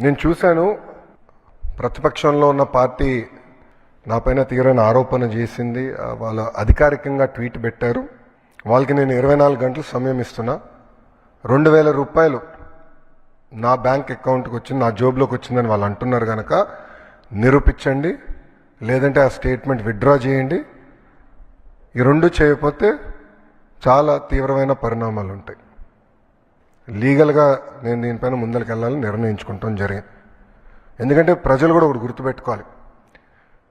నేను చూశాను, ప్రతిపక్షంలో ఉన్న పార్టీ నాపైన తీవ్రమైన ఆరోపణ చేసింది. వాళ్ళు అధికారికంగా ట్వీట్ పెట్టారు. వాళ్ళకి నేను 24 గంటలు సమయం ఇస్తున్నా. 2000 రూపాయలు నా బ్యాంక్ అకౌంట్కి వచ్చింది, నా జోబులోకి వచ్చిందని వాళ్ళు అంటున్నారు కనుక నిరూపించండి, లేదంటే ఆ స్టేట్మెంట్ విత్డ్రా చేయండి. ఈ రెండు చేయకపోతే చాలా తీవ్రమైన పరిణామాలు ఉంటాయి. లీగల్గా నేను దీనిపైన ముందరికి వెళ్ళాలని నిర్ణయించుకుంటాం జరిగింది. ఎందుకంటే ప్రజలు కూడా ఒకటి గుర్తుపెట్టుకోవాలి,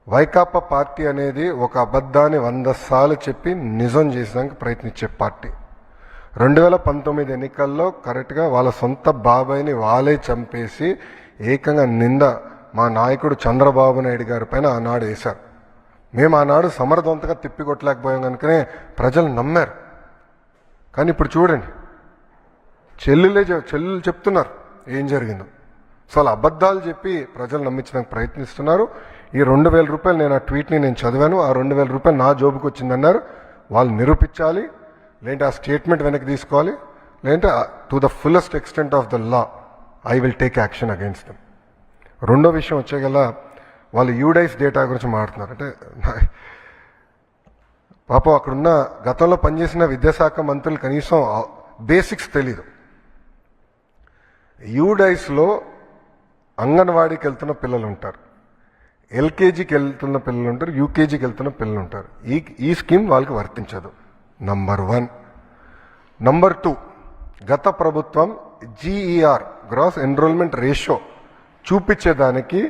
వైకాపా పార్టీ అనేది ఒక అబద్ధాన్ని 100 సార్లు చెప్పి నిజం చేసేదానికి ప్రయత్నించే పార్టీ. 2019 ఎన్నికల్లో కరెక్ట్గా వాళ్ళ సొంత బాబాయిని వాళ్ళే చంపేసి ఏకంగా నింద మా నాయకుడు చంద్రబాబు నాయుడు గారి పైన ఆనాడు వేశారు. మేము ఆనాడు సమర్థవంతంగా తిప్పికొట్టలేకపోయాం కనుకనే ప్రజలు నమ్మారు. కానీ ఇప్పుడు చూడండి, చెల్లెలు చెప్తున్నారు ఏం జరిగిందో. సో అలా అబద్ధాలు చెప్పి ప్రజలు నమ్మించడానికి ప్రయత్నిస్తున్నారు. ఈ 2000 రూపాయలు నేను ఆ ట్వీట్ని నేను చదివాను. ఆ 2000 రూపాయలు నా జోబుకి వచ్చిందన్నారు. వాళ్ళు నిరూపించాలి, లేదంటే ఆ స్టేట్మెంట్ వెనక్కి తీసుకోవాలి, లేదంటే to the fullest extent of the law I will take action against them. రెండో విషయం వచ్చేగల, వాళ్ళు యూడైస్ డేటా గురించి మాట్లాడుతున్నారు. అంటే పాపం అక్కడున్న గతంలో పనిచేసిన విద్యాశాఖ మంత్రులు కనీసం బేసిక్స్ తెలీదు. యూడైస్లో అంగన్వాడీకి వెళ్తున్న పిల్లలు ఉంటారు, ఎల్కేజీకి వెళ్తున్న పిల్లలు ఉంటారు, యూకేజీకి వెళ్తున్న పిల్లలు ఉంటారు. ఈ స్కీమ్ వాళ్ళకి వర్తించదు. నంబర్ 1. నంబర్ 2, గత ప్రభుత్వం జీఈఆర్ గ్రాస్ ఎన్రోల్మెంట్ రేషియో చూపించేదానికి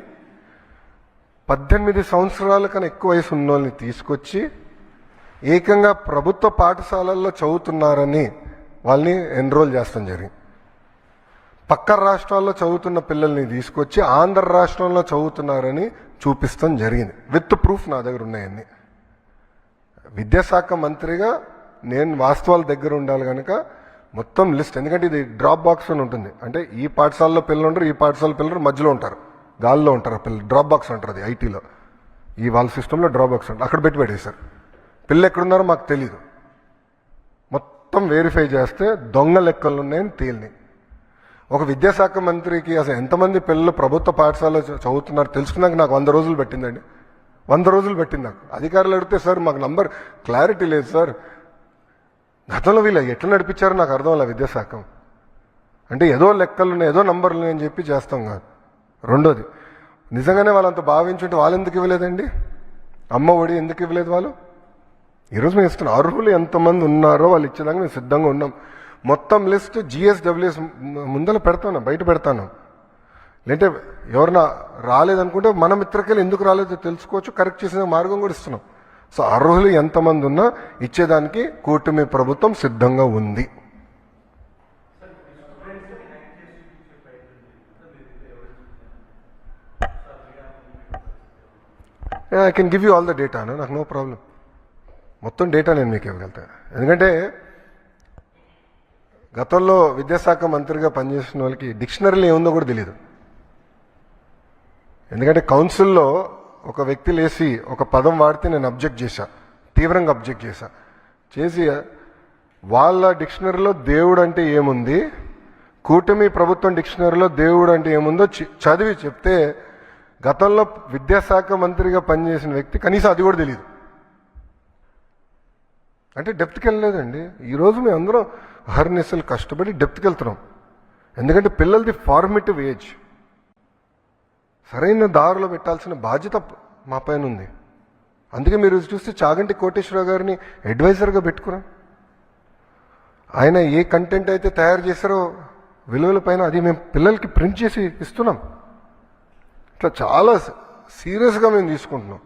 18 సంవత్సరాల కన్నా ఎక్కువ వయసు ఉన్న వాళ్ళని తీసుకొచ్చి ఏకంగా ప్రభుత్వ పాఠశాలల్లో చదువుతున్నారని వాళ్ళని ఎన్రోల్ చేస్తాం జరిగింది. పక్క రాష్ట్రాల్లో చదువుతున్న పిల్లల్ని తీసుకొచ్చి ఆంధ్ర రాష్ట్రంలో చదువుతున్నారని చూపిస్తాం జరిగింది. విత్ ప్రూఫ్ నా దగ్గర ఉన్నాయన్నీ. విద్యాశాఖ మంత్రిగా నేను వాస్తవాల దగ్గర ఉండాలి కనుక మొత్తం లిస్ట్, ఎందుకంటే ఇది డ్రాప్ బాక్స్ అని ఉంటుంది. అంటే ఈ పాఠశాలలో పిల్లలు ఉంటారు, ఈ పాఠశాల పిల్లలు మధ్యలో ఉంటారు, గాల్లో ఉంటారు పిల్లలు. డ్రాప్ బాక్స్ అంటారు అది ఐటీలో. ఈ వాళ్ళ సిస్టంలో డ్రాప్ బాక్స్ ఉంటుంది. అక్కడ పెట్టేశారు. పిల్లలు ఎక్కడున్నారో మాకు తెలీదు. మొత్తం వెరిఫై చేస్తే దొంగ లెక్కలు ఉన్నాయని తేలిని. ఒక విద్యాశాఖ మంత్రికి అసలు ఎంతమంది పిల్లలు ప్రభుత్వ పాఠశాలలో చదువుతున్నారు తెలుసుకున్నాక నాకు 100 రోజులు పెట్టిందండి. 100 రోజులు పెట్టింది నాకు. అధికారులు అడిగితే సార్ మాకు నంబర్ క్లారిటీ లేదు సార్, గతంలో వీళ్ళు ఎట్లా నడిపించారో నాకు అర్థం అలా విద్యాశాఖ. అంటే ఏదో లెక్కలు ఉన్నాయి, ఏదో నంబర్లు ఉన్నాయని చెప్పి చేస్తాం కాదు. రెండోది, నిజంగానే వాళ్ళంత భావించుంటే వాళ్ళు ఎందుకు ఇవ్వలేదండి? అమ్మ ఒడి ఎందుకు ఇవ్వలేదు వాళ్ళు? ఈరోజు మేము ఇస్తున్నాం. అర్హులు ఎంతమంది ఉన్నారో వాళ్ళు ఇచ్చేదాకా మేము సిద్ధంగా ఉన్నాం. మొత్తం లిస్ట్ GSWS ముందర పెడతాను, బయట పెడతాను. లేదంటే ఎవరన్నా రాలేదనుకుంటే మన మిత్రకెళ్ళి ఎందుకు రాలేదో తెలుసుకోవచ్చు, కరెక్ట్ చేసిన మార్గం కూడా ఇస్తున్నాం. సో అర్హులు ఎంతమంది ఉన్నా ఇచ్చేదానికి కూటమి ప్రభుత్వం సిద్ధంగా ఉంది. I can give you all the data, నాకు నో ప్రాబ్లం. మొత్తం డేటా నేను మీకు ఇవ్వగలుగుతాను. ఎందుకంటే గతంలో విద్యాశాఖ మంత్రిగా పనిచేసిన వాళ్ళకి డిక్షనరీలో ఏముందో కూడా తెలియదు. ఎందుకంటే కౌన్సిల్లో ఒక వ్యక్తి లేసి ఒక పదం వాడితే నేను అబ్జెక్ట్ చేశా, తీవ్రంగా అబ్జెక్ట్ చేసి వాళ్ళ డిక్షనరీలో దేవుడు అంటే ఏముంది, కూటమి ప్రభుత్వం డిక్షనరీలో దేవుడు అంటే ఏముందో చదివి చెప్తే గతంలో విద్యాశాఖ మంత్రిగా పనిచేసిన వ్యక్తి కనీసం అది కూడా తెలియదు. అంటే డెప్త్కి వెళ్ళలేదండి. ఈరోజు మేము అందరం అహర్నిశలు కష్టపడి డెప్త్కి వెళ్తున్నాం. ఎందుకంటే పిల్లలది ఫార్మేటివ్ ఏజ్, సరైన దారిలో పెట్టాల్సిన బాధ్యత మా పైన ఉంది. అందుకే మీరు చూస్తే చాగంటి కోటేశ్వరరావు గారిని అడ్వైజర్గా పెట్టుకున్నాం. ఆయన ఏ కంటెంట్ అయితే తయారు చేశారో విలువల పైన అది మేము పిల్లలకి ప్రింట్ చేసి ఇస్తున్నాం. ఇట్లా చాలా సీరియస్గా మేము తీసుకుంటున్నాం.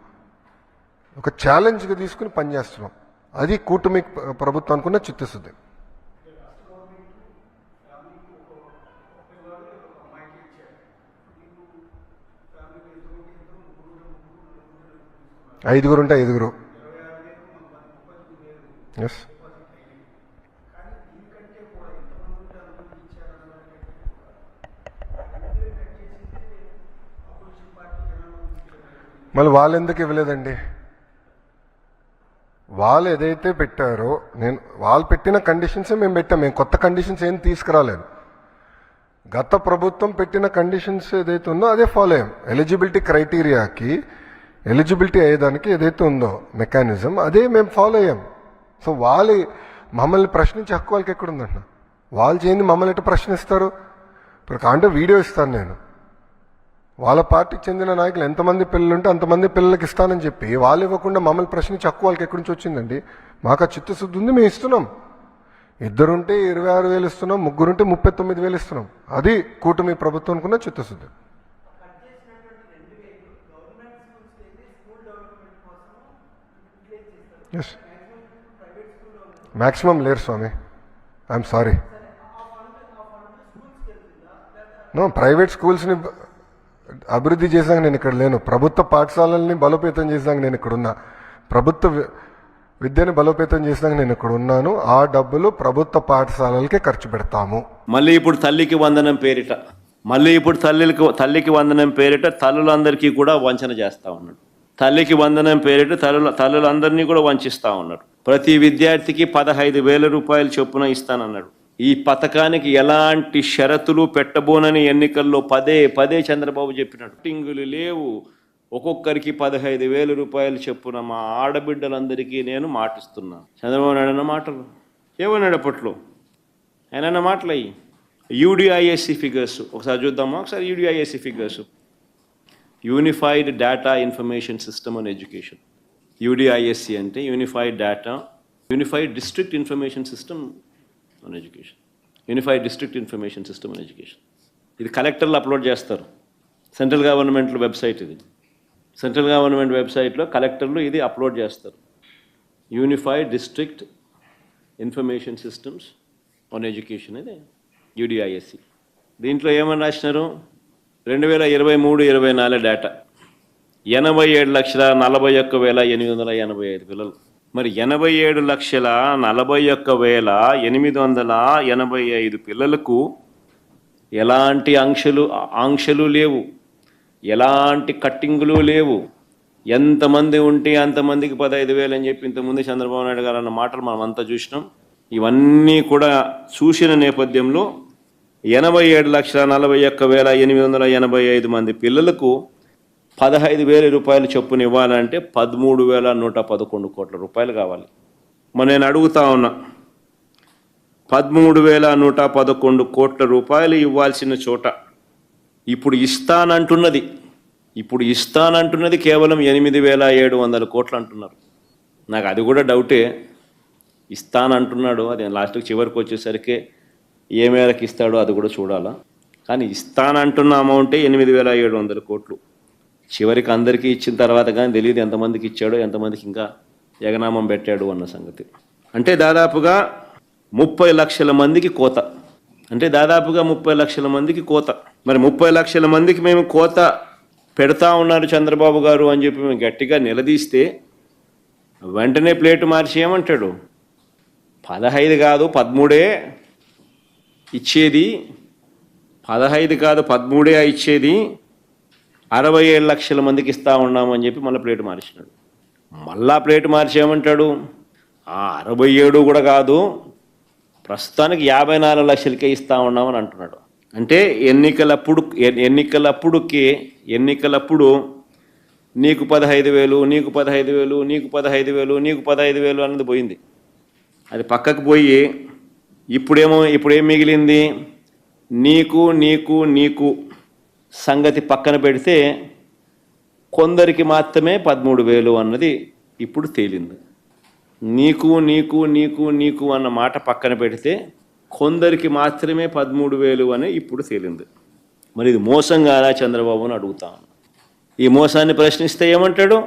ఒక ఛాలెంజ్గా తీసుకుని పనిచేస్తున్నాం. అది కూటమి ప్రభుత్వానికి ఉన్న చిత్తశుద్ధి. ఐదుగురు ఉంటే 5. ఎస్, మళ్ళీ వాళ్ళు ఎందుకు ఇవ్వలేదండి? వాళ్ళు ఏదైతే పెట్టారో వాళ్ళు పెట్టిన కండిషన్సే మేము పెట్టాం. మేము కొత్త కండిషన్స్ ఏం తీసుకురాలేదు. గత ప్రభుత్వం పెట్టిన కండిషన్స్ ఏదైతే ఉందో అదే ఫాలో అయ్యాం. ఎలిజిబిలిటీ క్రైటీరియాకి ఎలిజిబిలిటీ అయ్యేదానికి ఏదైతే ఉందో మెకానిజం అదే మేము ఫాలో అయ్యాం. సో వాళ్ళు మమ్మల్ని ప్రశ్నించే హక్కు వాళ్ళకి ఎక్కడుందన్న? వాళ్ళు చేయండి మమ్మల్ని ఎట్లా ప్రశ్నిస్తారు? ఇప్పుడు కాంటే వీడియో ఇస్తాను నేను, వాళ్ళ పార్టీకి చెందిన నాయకులు ఎంతమంది పిల్లలు ఉంటే అంతమంది పిల్లలకి ఇస్తానని చెప్పి వాళ్ళు ఇవ్వకుండా మమ్మల్ని ప్రశ్నించే హక్కు వాళ్ళకి ఎక్కడి నుంచి వచ్చిందండి? మాకు ఆ చిత్తశుద్ధి ఉంది, మేము ఇస్తున్నాం. ఇద్దరుంటే 26,000 ఇస్తున్నాం, ముగ్గురుంటే 39,000 ఇస్తున్నాం. అది కూటమి ప్రభుత్వం ఉన్న చిత్తశుద్ధి. ఎస్, మ్యాక్సిమం లేరు స్వామి, ఐఎమ్ సారీ. నో, ప్రైవేట్ స్కూల్స్ని అభివృద్ధి చేసాక నేను ఇక్కడ లేను. ప్రభుత్వ పాఠశాలల్ని బలోపేతం చేసాక నేను ఇక్కడ ఉన్నా. ప్రభుత్వ విద్యని బలోపేతం చేసినాక నేను ఇక్కడ ఉన్నాను. ఆ డబ్బులు ప్రభుత్వ పాఠశాలలకే ఖర్చు పెడతాము. మళ్ళీ ఇప్పుడు తల్లికి వందనం పేరిట తల్లులందరికీ కూడా వంచన చేస్తా ఉన్నాడు. తల్లికి వందనం పేరిట తల్లులందరినీ కూడా వంచిస్తా ఉన్నాడు. ప్రతి విద్యార్థికి 15,000 రూపాయలు చొప్పున ఇస్తానన్నాడు. ఈ పథకానికి ఎలాంటి షరతులు పెట్టబోనని ఎన్నికల్లో పదే చంద్రబాబు చెప్పినాడు. టింగులు లేవు. ఒక్కొక్కరికి 15,000 రూపాయలు చొప్పున మా ఆడబిడ్డలందరికీ నేను మాటిస్తున్నాను. చంద్రబాబు నాయుడు అన్న మాటలు ఏమన్నాడు అప్పట్లో? ఆయన అన్న మాటలు అయ్యి యూడిఐఎస్సి ఫిగర్స్ ఒకసారి చూద్దామా? ఒకసారి UDISC figures, unified data information system on education. UDISC అంటే unified district information system on education. Unified district information system on education. ఇది కలెక్టర్లు అప్లోడ్ చేస్తారు. సెంట్రల్ గవర్నమెంట్ వెబ్సైట్ ఇది. సెంట్రల్ గవర్నమెంట్ వెబ్సైట్లో కలెక్టర్లు ఇది అప్లోడ్ చేస్తారు. Unified district information systems on education ఇది యూడిఐఎస్సి. దీంట్లో ఏమని రాసినారు? 2023-24 డేటా 87,41,885 పిల్లలు. మరి 87,41,885 పిల్లలకు ఎలాంటి ఆంక్షలు లేవు, ఎలాంటి కట్టింగులు లేవు. ఎంతమంది ఉంటే అంతమందికి 15,000 అని చెప్పి ఇంతకుముందు చంద్రబాబు నాయుడు గారు అన్న మాటలు మనం అంతా చూసినాం. ఇవన్నీ కూడా చూసిన నేపథ్యంలో 87,41,885 మంది పిల్లలకు 15,000 రూపాయలు చొప్పున ఇవ్వాలంటే 13,111 కోట్ల రూపాయలు కావాలి. మరి నేను అడుగుతా ఉన్నా, 13,111 కోట్ల రూపాయలు ఇవ్వాల్సిన చోట ఇప్పుడు ఇస్తానంటున్నది కేవలం 8,700 కోట్లు అంటున్నారు. నాకు అది కూడా డౌటే. ఇస్తానంటున్నాడు, అది లాస్ట్కి చివరికి వచ్చేసరికి ఏ మేరకు ఇస్తాడో అది కూడా చూడాలా. కానీ ఇస్తానంటున్న అమౌంటే 8,700 కోట్లు. చివరికి అందరికీ ఇచ్చిన తర్వాత కానీ తెలియదు ఎంతమందికి ఇచ్చాడో, ఎంతమందికి ఇంకా ఎగనామం పెట్టాడు అన్న సంగతి. అంటే దాదాపుగా 30 లక్షల మందికి కోత. మరి 30 లక్షల మందికి మేము కోత పెడతా ఉన్నారు చంద్రబాబు గారు అని చెప్పి మేము గట్టిగా నిలదీస్తే వెంటనే ప్లేటు మార్చి ఏమంటాడు? 15 కాదు 13 ఇచ్చేది, 15 కాదు 13 ఇచ్చేది, 67 లక్షల మందికి ఇస్తా ఉన్నామని చెప్పి మళ్ళీ ప్లేటు మార్చినాడు. మళ్ళా ప్లేటు మార్చి ఏమంటాడు? 67 కూడా కాదు, ప్రస్తుతానికి 54 లక్షలకే ఇస్తా ఉన్నామని అంటున్నాడు. అంటే ఎన్నికలప్పుడు నీకు 15,000, నీకు 15,000, నీకు 15,000, నీకు 15,000 అన్నది పోయింది. అది పక్కకు పోయి ఇప్పుడేం మిగిలింది? నీకు సంగతి పక్కన పెడితే కొందరికి మాత్రమే 13,000 అన్నది ఇప్పుడు తేలింది. నీకు అన్న మాట పక్కన పెడితే కొందరికి మాత్రమే 13,000 అని ఇప్పుడు తేలింది. మరి ఇది మోసం కాదా చంద్రబాబు అని అడుగుతాను. ఈ మోసాన్ని ప్రశ్నిస్తే ఏమంటాడు?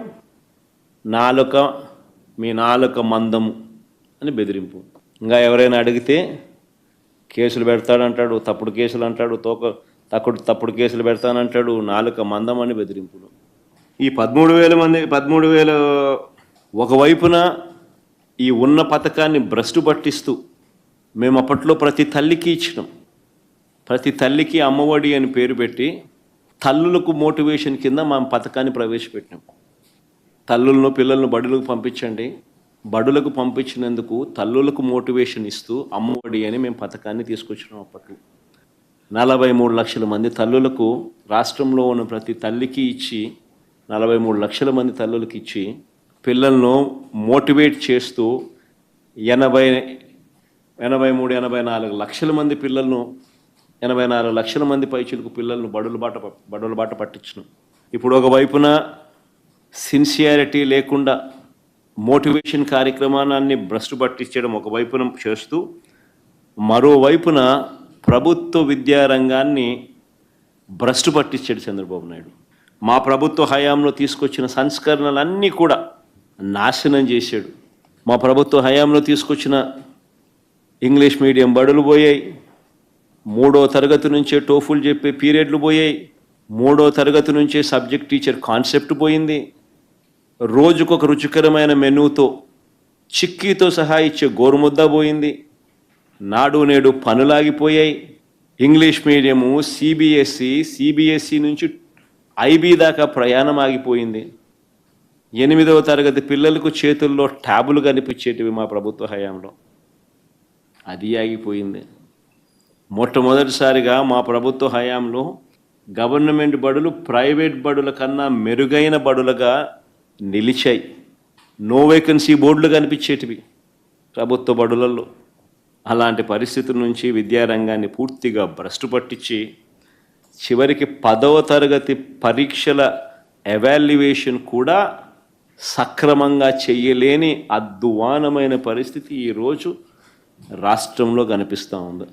మీ నాలుక మందము అని బెదిరింపు. ఇంకా ఎవరైనా అడిగితే కేసులు పెడతాడంటాడు, తప్పుడు కేసులు అంటాడు, తప్పుడు కేసులు పెడతానంటాడు, నాలుక మందం అని బెదిరింపులు. ఈ 13,000 ఒకవైపున ఈ ఉన్న పథకాన్ని భ్రష్టు పట్టిస్తూ మేము అప్పట్లో ప్రతి తల్లికి ఇచ్చినాం. ప్రతి తల్లికి అమ్మఒడి అని పేరు పెట్టి తల్లులకు మోటివేషన్ కింద మా పథకాన్ని ప్రవేశపెట్టినాం. పిల్లలను బడులకు పంపించండి, బడులకు పంపించినందుకు తల్లులకు మోటివేషన్ ఇస్తూ అమ్మఒడి అని మేము పథకాన్ని తీసుకొచ్చినాం అప్పట్లో. 43 లక్షల మంది తల్లులకు రాష్ట్రంలో ఉన్న ప్రతి తల్లికి ఇచ్చి 43 లక్షల మంది తల్లులకు ఇచ్చి పిల్లలను మోటివేట్ చేస్తూ 84 లక్షల మంది పిల్లలను 84 లక్షల మంది పైచులకు పిల్లలను బడుల బాట పట్టించను. ఇప్పుడు ఒకవైపున సిన్సియారిటీ లేకుండా మోటివేషన్ కార్యక్రమాన్ని భ్రష్టు పట్టించడం ఒకవైపున చేస్తూ మరోవైపున ప్రభుత్వ విద్యారంగాన్ని భ్రష్టు పట్టించాడు చంద్రబాబు నాయుడు. మా ప్రభుత్వ హయాంలో తీసుకొచ్చిన సంస్కరణలన్నీ కూడా నాశనం చేశాడు. మా ప్రభుత్వ హయాంలో తీసుకొచ్చిన ఇంగ్లీష్ మీడియం బడులు పోయాయి, 3వ తరగతి నుంచే టోఫుల్ చెప్పే పీరియడ్లు పోయాయి, 3వ తరగతి నుంచే సబ్జెక్ట్ టీచర్ కాన్సెప్ట్ పోయింది, రోజుకొక రుచికరమైన మెనూతో చిక్కీతో సహా ఇచ్చే గోరుముద్ద పోయింది, నాడు నేడు పనులాగిపోయాయి. ఇంగ్లీష్ మీడియము సిబిఎస్ఈ నుంచి ఐబీ దాకా ప్రయాణం ఆగిపోయింది. 8వ తరగతి పిల్లలకు చేతుల్లో ట్యాబులు కనిపించేటివి మా ప్రభుత్వ హయాంలో, అది ఆగిపోయింది. మొట్టమొదటిసారిగా మా ప్రభుత్వ హయాంలో గవర్నమెంట్ బడులు ప్రైవేట్ బడుల కన్నా మెరుగైన బడులుగా నిలిచాయి. నో వేకెన్సీ బోర్డులు కనిపించేటివి ప్రభుత్వ బడులలో. అలాంటి పరిస్థితుల నుంచి విద్యారంగాన్ని పూర్తిగా భ్రష్టు పట్టించి చివరికి 10వ తరగతి పరీక్షల ఎవాల్యుయేషన్ కూడా సక్రమంగా చెయ్యలేని అద్వానమైన పరిస్థితి ఈరోజు రాష్ట్రంలో కనిపిస్తూ ఉంది.